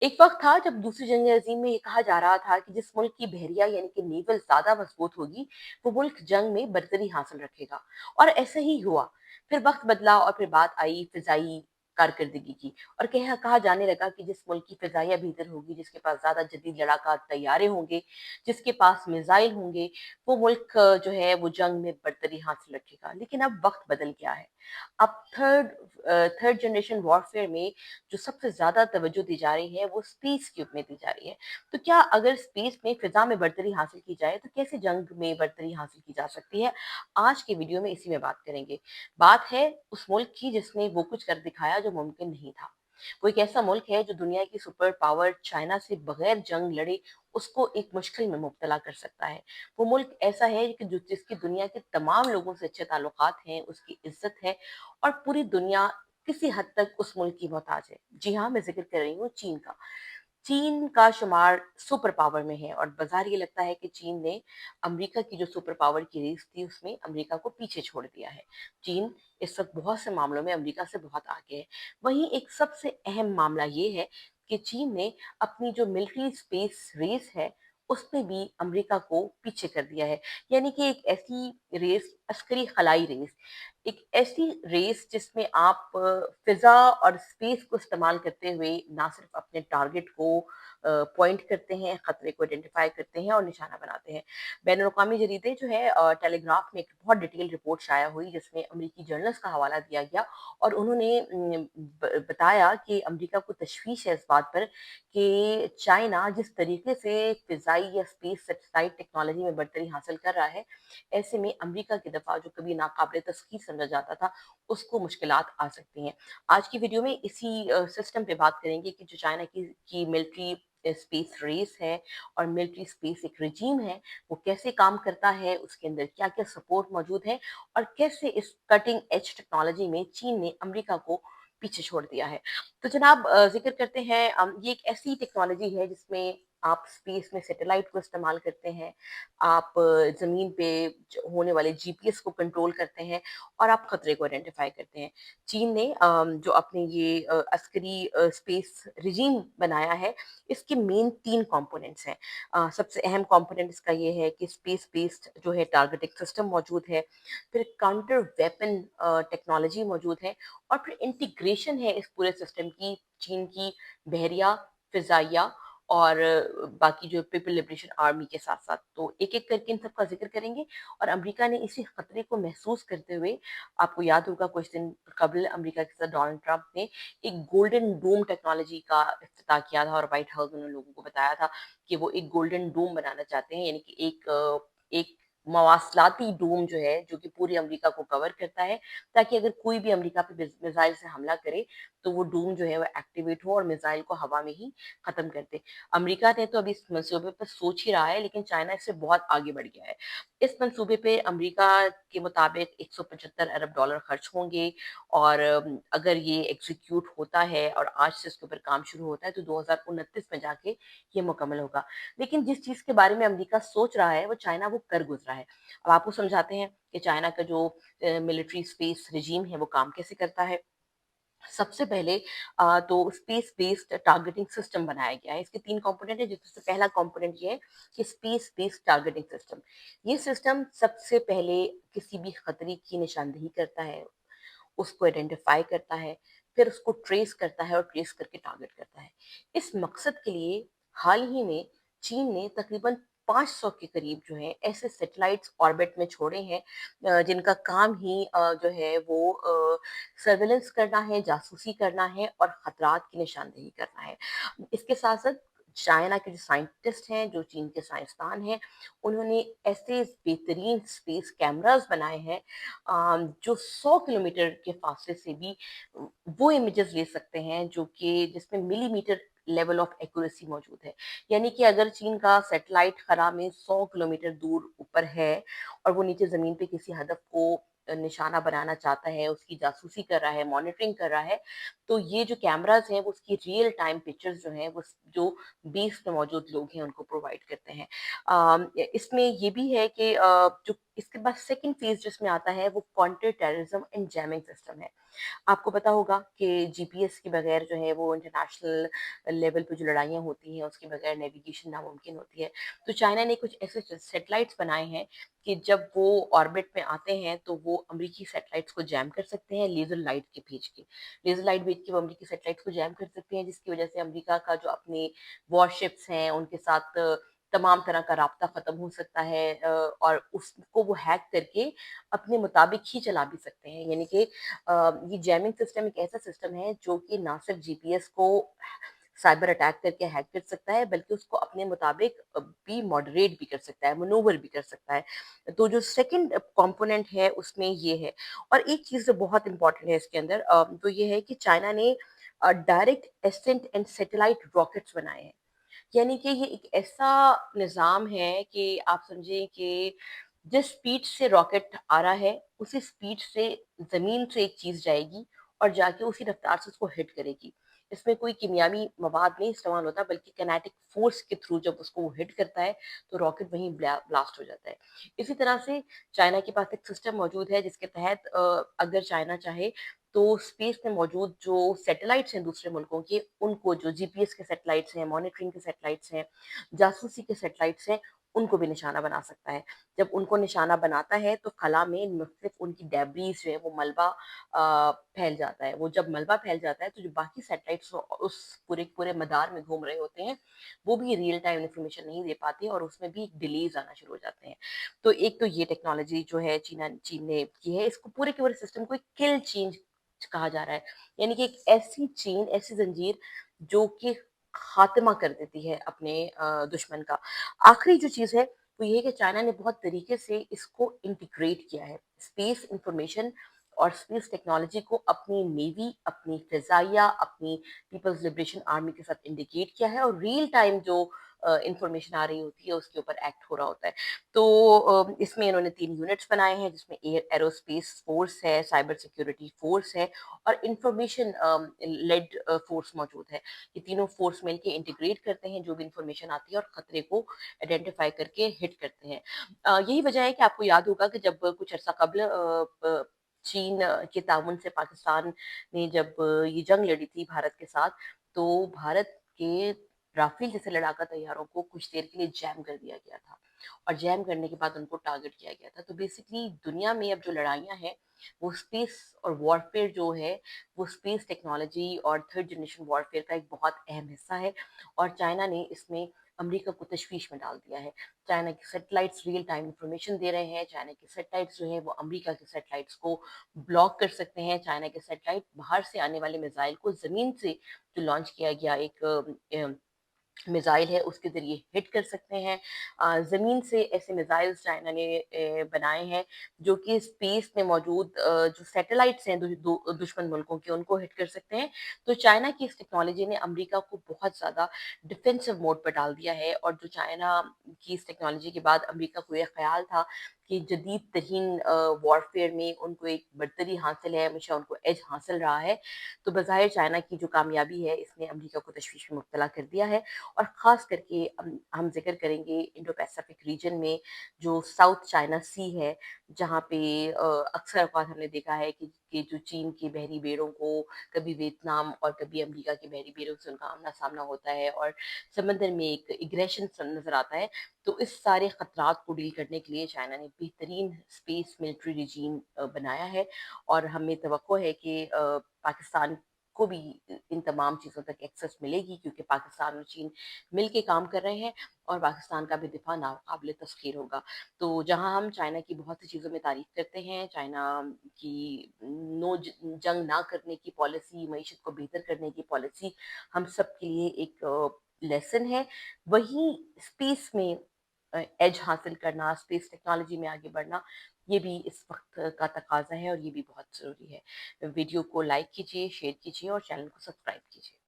एक वक्त था जब दूसरी जंग अजीम में ये कहा जा रहा था कि जिस मुल्क की बहरिया यानी कि नेवल ज्यादा मजबूत होगी, वो मुल्क जंग में बरतरी हासिल रखेगा। और ऐसा ही हुआ। फिर वक्त बदला और फिर बात आई फिजाई कारकर्दगी की। और कहा जाने लगा कि जिस मुल्क की फिजाइया बेहतर होगी, जिसके पास ज्यादा जदीद लड़ाका तैयारे होंगे, जिसके पास मिसाइल होंगे, वो मुल्क जो है वो जंग में बरतरी हासिल रखेगा। लेकिन अब वक्त बदल गया है। अब थर्ड जनरेशन वॉरफेयर में जो सबसे ज्यादा तवज्जो दी जा रही है वो स्पेस के में दी जा रही है। तो क्या अगर स्पेस में फिजा में बढ़तरी हासिल की जाए तो कैसे जंग में बढ़तरी हासिल की जा सकती है? आज के वीडियो में इसी में बात करेंगे। बात है उस मुल्क की जिसने वो कुछ कर दिखाया जो मुमकिन नहीं था। वो एक ऐसा मुल्क है जो दुनिया की सुपर पावर चाइना से बगैर जंग लड़े उसको एक मुश्किल में मुब्तला कर सकता है। वो मुल्क ऐसा है कि जो जिसकी दुनिया के तमाम लोगों से अच्छे ताल्लुकात हैं, उसकी इज्जत है, और पूरी दुनिया किसी हद तक उस मुल्क की मोहताज है। जी हाँ, मैं जिक्र कर रही हूँ चीन का। चीन का शुमार सुपर पावर में है, और बाजार ये लगता है कि चीन ने अमेरिका की जो सुपर पावर की रेस थी उसमें अमेरिका को पीछे छोड़ दिया है। चीन इस वक्त बहुत से मामलों में अमेरिका से बहुत आगे है। वहीं एक सबसे अहम मामला ये है कि चीन ने अपनी जो मिलिट्री स्पेस रेस है उसमें भी अमेरिका को पीछे कर दिया है। यानी कि एक ऐसी रेस, अस्करी खलाई रेस, एक ऐसी रेस जिसमें आप फिजा और स्पेस को इस्तेमाल करते हुए ना सिर्फ अपने टारगेट को पॉइंट करते हैं, खतरे को आइडेंटिफाई करते हैं और निशाना बनाते हैं। बैन अवी जरीदे जो है टेलीग्राफ में एक बहुत डिटेल रिपोर्ट शाया हुई जिसमें अमेरिकी जर्नलिस्ट का हवाला दिया गया, और उन्होंने बताया कि अमेरिका को तशवीश है इस बात पर कि चाइना जिस तरीके से फिजाई या स्पेस सैटेलाइट टेक्नोलॉजी में बढ़तरी हासिल कर रहा है, ऐसे में अमेरिका की दफा जो कभी नाकाबिले तस्खीर समझा जाता था उसको मुश्किलात आ सकती हैं। आज की वीडियो में इसी सिस्टम पे बात करेंगे कि जो चाइना की मिलिट्री स्पेस रेस है और मिलिट्री स्पेस एक रिजीम है, वो कैसे काम करता है, उसके अंदर क्या क्या सपोर्ट मौजूद है, और कैसे इस कटिंग एज टेक्नोलॉजी में चीन ने अमेरिका को पीछे छोड़ दिया है। तो जनाब, जिक्र करते हैं, ये एक ऐसी टेक्नोलॉजी है जिसमें आप स्पेस में सैटेलाइट को इस्तेमाल करते हैं, आप जमीन पे होने वाले जीपीएस को कंट्रोल करते हैं, और आप खतरे को आइडेंटिफाई करते हैं। चीन ने जो अपने ये अस्करी स्पेस रिजीम बनाया है, इसके मेन 3 कंपोनेंट्स हैं। सबसे अहम कंपोनेंट इसका ये है कि स्पेस बेस्ड जो है टारगेटिंग सिस्टम मौजूद है, फिर काउंटर वेपन टेक्नोलॉजी मौजूद है, और फिर इंटीग्रेशन है इस पूरे सिस्टम की चीन की बहरिया, फिजाइया और बाकी जो पीपल लिबरेशन आर्मी के साथ साथ। तो एक एक करके इन सबका जिक्र करेंगे। और अमेरिका ने इसी खतरे को महसूस करते हुए, आपको याद होगा कुछ दिन कबल अमेरिका के साथ डोनाल्ड ट्रंप ने एक गोल्डन डोम टेक्नोलॉजी का इफ्तिताह किया था, और व्हाइट हाउस में उन लोगों को बताया था कि वो एक गोल्डन डोम बनाना चाहते हैं, यानी कि एक मवासलाती डोम जो है जो कि पूरी अमेरिका को कवर करता है, ताकि अगर कोई भी अमेरिका पे मिसाइल से हमला करे तो वो डोम जो है वो एक्टिवेट हो और मिसाइल को हवा में ही खत्म कर दे। अमेरिका ने तो अभी इस मंसूबे पर सोच ही रहा है, लेकिन चाइना इससे बहुत आगे बढ़ गया है। इस मंसूबे पे अमेरिका के मुताबिक 175 अरब डॉलर खर्च होंगे, और अगर ये एग्जीक्यूट होता है और आज से इसके ऊपर काम शुरू होता है तो 2029 में जाके ये मुकम्मल होगा। लेकिन जिस चीज के बारे में अमेरिका सोच रहा है वो चाइना वो कर गुजरा है। अब आपको समझाते हैं कि चाइना का जो मिलिट्री स्पेस रिजीम है वो काम कैसे करता है। सबसे पहले तो स्पेस बेस्ड टारगेटिंग सिस्टम बनाया गया है। इसके 3 कंपोनेंट है, जिसमें पहला कंपोनेंट ये है कि स्पेस बेस्ड टारगेटिंग सिस्टम। ये सिस्टम सबसे पहले किसी भी खतरे की निशानदेही करता है, उसको आइडेंटिफाई करता है, फिर उसको ट्रेस करता है और ट्रेस करके टारगेट करता है। इस मकसद के लिए हाल ही में चीन ने तकरीबन 500 के करीब जो है ऐसे सैटेलाइट्स ऑर्बिट में छोड़े हैं, जिनका काम ही जो है वो सर्वेलेंस करना है, जासूसी करना है और खतरात की निशानदेही करना है। इसके साथ साथ चाइना के जो साइंटिस्ट हैं, जो चीन के साइंसदान हैं, उन्होंने ऐसे बेहतरीन स्पेस कैमरास बनाए हैं जो 100 किलोमीटर के फासले से भी वो इमेजेस ले सकते हैं जो कि जिसमें मिलीमीटर लेवल ऑफ एक्यूरेसी मौजूद है। यानी कि अगर चीन का सैटेलाइट खरा में 100 किलोमीटर दूर ऊपर है और वो नीचे जमीन पे किसी हदफ को निशाना बनाना चाहता है, उसकी जासूसी कर रहा है, मॉनिटरिंग कर रहा है, तो ये जो कैमरास हैं वो उसकी रियल टाइम पिक्चर्स जो हैं वो जो बेस में मौजूद लोग हैं उनको प्रोवाइड करते हैं। इसमें ये भी है कि जो इसके बाद सेकंड फेज़ जिसमें आता है वो counter terrorism and jamming system है। आपको पता होगा कि जीपीएस के बगैर जो है वो इंटरनेशनल लेवल पे जो लड़ाइयाँ होती हैं उसके बगैर नेविगेशन नामुमकिन होती है। तो चाइना ने कुछ ऐसे सैटेलाइट्स बनाए हैं कि जब वो ऑर्बिट में आते हैं तो वो अमेरिकी सैटेलाइट्स को जैम कर सकते हैं लेज़र लाइट के भेज के। लेज़र लाइट भेज के वो अमेरिकी सैटेलाइट्स को जैम कर सकते हैं जिसकी वज़ह से अमेरिका का जो अपने वॉरशिप्स हैं उनके साथ तमाम तरह का राब्ता ख़त्म हो सकता है, और उसको वो हैक करके अपने मुताबिक ही चला भी सकते हैं। यानी कि ये जैमिंग सिस्टम एक ऐसा सिस्टम है जो कि ना सिर्फ जीपीएस को साइबर अटैक करके हैक कर सकता है बल्कि उसको अपने मुताबिक भी मॉडरेट भी कर सकता है, मनूवर भी कर सकता है। तो जो सेकंड कंपोनेंट है उसमें ये है। और एक चीज़ जो बहुत इंपॉर्टेंट है इसके अंदर, तो ये है कि चाइना ने direct ascent and satellite rockets बनाए हैं। यानी कि ये एक ऐसा निज़ाम है कि आप समझें कि जिस स्पीड से रॉकेट आ रहा है, उसी स्पीड से ज़मीन से एक चीज़ जाएगी और जाके उसी रफ़्तार से उसको हिट करेगी। इसमें कोई कीमियावी मवाद नहीं इस्तेमाल होता बल्कि किनेटिक फ़ोर्स के थ्रू जब उसको वो हिट करता है, तो रॉकेट वहीं ब्लास्ट हो जाता है। इसी तरह से चाइना के पास एक सिस्टम मौजूद है जिसके तहत अगर चाइना चाहे तो स्पेस में मौजूद जो सैटेलाइट्स हैं दूसरे मुल्कों के, उनको जो जीपीएस के सैटेलाइट्स हैं, मॉनिटरिंग के सैटेलाइट्स हैं, जासूसी के सैटेलाइट्स हैं, उनको भी निशाना बना सकता है। जब उनको निशाना बनाता है तो खला में मुख्तलिफ उनकी डेब्रीज जो है वो मलबा फैल जाता है। वो जब मलबा फैल जाता है तो जो बाकी सैटेलाइट्स उस पूरे पूरे मदार में घूम रहे होते हैं, वो भी रियल टाइम इन्फॉर्मेशन नहीं दे पाते और उसमें भी डिलेज आना शुरू हो जाते हैं। तो एक तो ये टेक्नोलॉजी जो है चीन ने की है, इसको पूरे के पूरे सिस्टम को एक किल चेन कहा जा रहा है। यानी कि एक ऐसी चेन, ऐसी जंजीर जो कि खात्मा कर देती है अपने दुश्मन का। आखिरी जो चीज़ है वो ये है कि चाइना ने बहुत तरीके से इसको इंटीग्रेट किया है। स्पेस इंफॉर्मेशन और स्पेस टेक्नोलॉजी को अपनी नेवी, अपनी फ़िज़ाइया, अपनी पीपल्स लिबरेशन आर्मी के साथ इंटीग्रेट किया है और रियल टाइम जो इंफॉर्मेशन आ रही होती है उसके ऊपर एक्ट हो रहा होता है। तो इसमें इन्होंने 3 यूनिट्स बनाए हैं जिसमें एयरोस्पेस फ़ोर्स है, साइबर सिक्योरिटी फ़ोर्स है और इंफॉर्मेशन लेड फ़ोर्स मौजूद है। ये तीनों फ़ोर्स मिलके इंटीग्रेट करते हैं जो भी इंफॉर्मेशन आती है और खतरे को आइडेंटिफ़ाई करके हिट करते हैं। यही वजह है कि आपको याद होगा कि जब कुछ अरसा कब्ल चीन के ताउन से पाकिस्तान ने जब ये जंग लड़ी थी भारत के साथ, तो भारत के राफेल जैसे लड़ाका तैयारों को कुछ देर के लिए जैम कर दिया गया था और जैम करने के बाद उनको टारगेट किया गया था। तो बेसिकली दुनिया में अब जो लड़ाइयाँ हैं, वो स्पेस और वॉरफेयर जो है, वो स्पेस टेक्नोलॉजी और थर्ड जनरेशन वॉरफेयर का एक बहुत अहम हिस्सा है और चाइना ने इसमें अमेरिका को तशवीश में डाल दिया है। चाइना के सैटेलाइट्स रियल टाइम इंफॉर्मेशन दे रहे हैं, चाइना के सैटेलाइट्स जो हैं वो अमेरिका के सैटेलाइट्स को ब्लॉक कर सकते हैं, चाइना के सैटेलाइट बाहर से आने वाले मिसाइल को ज़मीन से जो लॉन्च किया गया एक मिसाइल है उसके ज़रिए हिट कर सकते हैं। ज़मीन से ऐसे मिसाइल्स चाइना ने बनाए हैं जो कि स्पेस में मौजूद जो सैटेलाइट्स हैं दुश्मन मुल्कों के उनको हिट कर सकते हैं। तो चाइना की इस टेक्नोलॉजी ने अमेरिका को बहुत ज़्यादा डिफेंसिव मोड पर डाल दिया है और जो चाइना की इस टेक्नोलॉजी के बाद अमेरिका को ये ख्याल था कि जदीद तरीन वॉरफेयर में उनको एक बढ़तरी हासिल है, हमेशा उनको एज हासिल रहा है। तो बज़ाहिर चाइना की जो कामयाबी है इसने अमेरिका को तशवीश में मुब्तला कर दिया है और ख़ास करके हम ज़िक्र करेंगे इंडो पैसिफिक रीजन में जो साउथ चाइना सी है, जहाँ पे अक्सर औक़ात हमने देखा है कि जो चीन के बहरी बेड़ों को कभी वियतनाम और कभी अमेरिका के बहरी बेड़ों से उनका आमना-सामना होता है और समंदर में एक एग्रेशन स नज़र आता है। तो इस सारे ख़तरात को डील करने के लिए चाइना ने बेहतरीन स्पेस मिलिट्री रेजीम बनाया है और हमें तवक्को है कि पाकिस्तान को भी इन तमाम चीज़ों तक एक्सेस मिलेगी क्योंकि पाकिस्तान और चीन मिल के काम कर रहे हैं और पाकिस्तान का भी दिफा नाकाबिले तस्खीर होगा। तो जहाँ हम चाइना की बहुत सी चीज़ों में तारीफ़ करते हैं, चाइना की जंग ना करने की पॉलिसी, मईशत को बेहतर करने की पॉलिसी हम सब के लिए एक लेसन है। वहीं स्पेस में एज हासिल करना, स्पेस टेक्नोलॉजी में आगे बढ़ना, ये भी इस वक़्त का तकाज़ा है और ये भी बहुत ज़रूरी है। वीडियो को लाइक कीजिए, शेयर कीजिए और चैनल को सब्सक्राइब कीजिए।